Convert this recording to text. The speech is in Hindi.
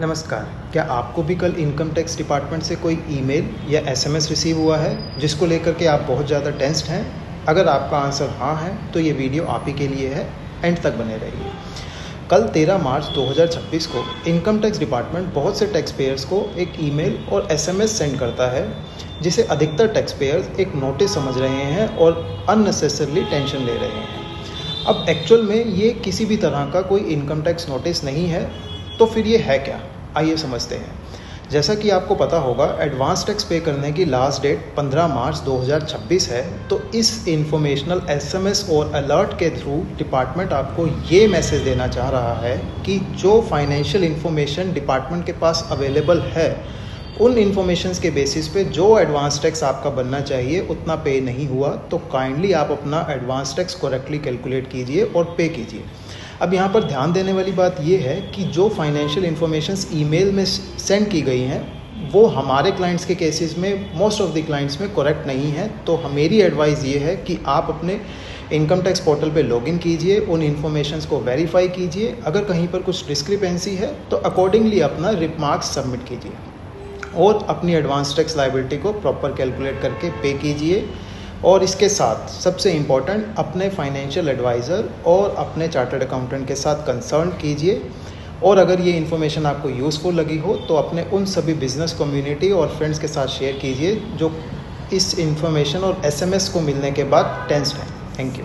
नमस्कार। क्या आपको भी कल इनकम टैक्स डिपार्टमेंट से कोई ईमेल या एसएमएस रिसीव हुआ है जिसको लेकर के आप बहुत ज़्यादा टेंस्ड हैं? अगर आपका आंसर हाँ है तो ये वीडियो आप ही के लिए है, एंड तक बने रहिए। कल 13 मार्च 2026 को इनकम टैक्स डिपार्टमेंट बहुत से टैक्स पेयर्स को एक ईमेल और एसएमएस सेंड करता है, जिसे अधिकतर टैक्स पेयर्स एक नोटिस समझ रहे हैं और अननेसेसरली टेंशन ले रहे हैं। अब एक्चुअल में ये किसी भी तरह का कोई इनकम टैक्स नोटिस नहीं है, तो फिर ये है क्या? आइए समझते हैं। जैसा कि आपको पता होगा, एडवांस टैक्स पे करने की लास्ट डेट 15 मार्च 2026 है। तो इस इंफॉर्मेशनल एसएमएस और अलर्ट के थ्रू डिपार्टमेंट आपको ये मैसेज देना चाह रहा है कि जो फाइनेंशियल इंफॉर्मेशन डिपार्टमेंट के पास अवेलेबल है, उन इंफॉर्मेशंस के बेसिस पे जो एडवांस टैक्स आपका बनना चाहिए उतना पे नहीं हुआ, तो काइंडली आप अपना एडवांस टैक्स करेक्टली कैलकुलेट कीजिए और पे कीजिए। अब यहाँ पर ध्यान देने वाली बात ये है कि जो फाइनेंशियल इंफॉर्मेशंस ईमेल में सेंड की गई हैं, वो हमारे क्लाइंट्स के केसेस में, मोस्ट ऑफ द क्लाइंट्स में करेक्ट नहीं है। तो मेरी एडवाइस ये है कि आप अपने इनकम टैक्स पोर्टल पे लॉगिन कीजिए, उन इन्फॉर्मेशंस को वेरीफाई कीजिए। अगर कहीं पर कुछ डिस्क्रिपेंसी है तो अकॉर्डिंगली अपना रिमार्क्स सबमिट कीजिए और अपनी एडवांस टैक्स लायबिलिटी को प्रॉपर कैलकुलेट करके पे कीजिए। और इसके साथ सबसे इम्पॉर्टेंट, अपने फाइनेंशियल एडवाइज़र और अपने चार्टर्ड अकाउंटेंट के साथ कंसल्ट कीजिए। और अगर ये इन्फॉर्मेशन आपको यूज़फुल लगी हो तो अपने उन सभी बिजनेस कम्युनिटी और फ्रेंड्स के साथ शेयर कीजिए जो इस इन्फॉर्मेशन और एसएमएस को मिलने के बाद टेंस्ड हैं। Thank you.